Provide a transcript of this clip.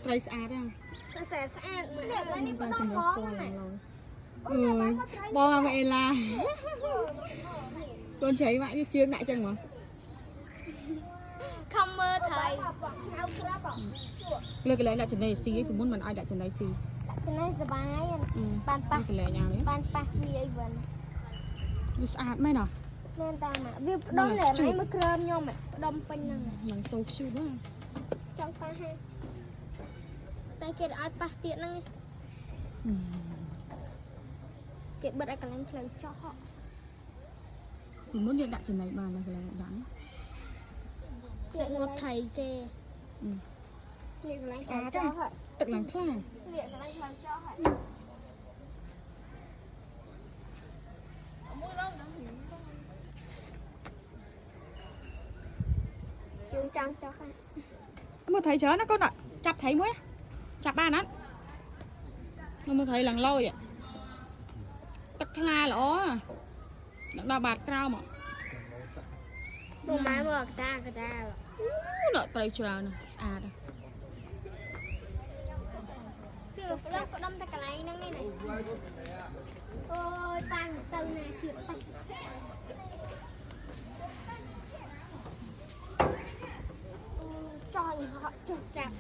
ត្រីស្អាតហ្នឹងស្អាតមើលនេះក៏ដល់បងហ្នឹងបងអេឡាកូនជ្រៃម៉ាក់នេះជឿងដាក់ចឹងមកខំមើលថៃលើកន្លែងដាក់ចំណីស៊ីពីមុនមិនឲ្យដាក់ចំណីស៊ីចំណេះសបាយបានប៉ះកន្លែងយ៉ាងនេះបានប៉ះវាអីវិញវាស្អាតមែនហ៎មែនតាមវាផ្ដុំតែឯងមកក្រើមខ្ញុំផ្ដុំពេញហ្នឹងឡើងសូខ្ជូតណាចង់ប៉ះហ่าតែគេឲ្យប៉ះទៀតហ្នឹងគេបិទឲ្យកន្លែងផ្លូវចោះពីមុនយើងដាក់ចំណីបានកន្លែងដាក់អ្នកងាប់ថៃគេនេះកន្លែងផ្លូវចោះទឹកឡើងខ្លានេះកន្លែងផ្លូវចោះយើងចង់ចោះមើលថៃច្រើនណាកូនអ่ะចាប់ថៃមួយចាប់បានអត់មើលថៃឡើងលយទឹកថ្លាល្អដល់បាតក្រោមមកម៉ែមើលកតាអូត្រីច្រើនស្អាតគឺផ្ដុំផ្ដុំតែកន្លែងហ្នឹងនេះអូយតាំងទៅណាជឿទៅចោះហត់ចុះចាប់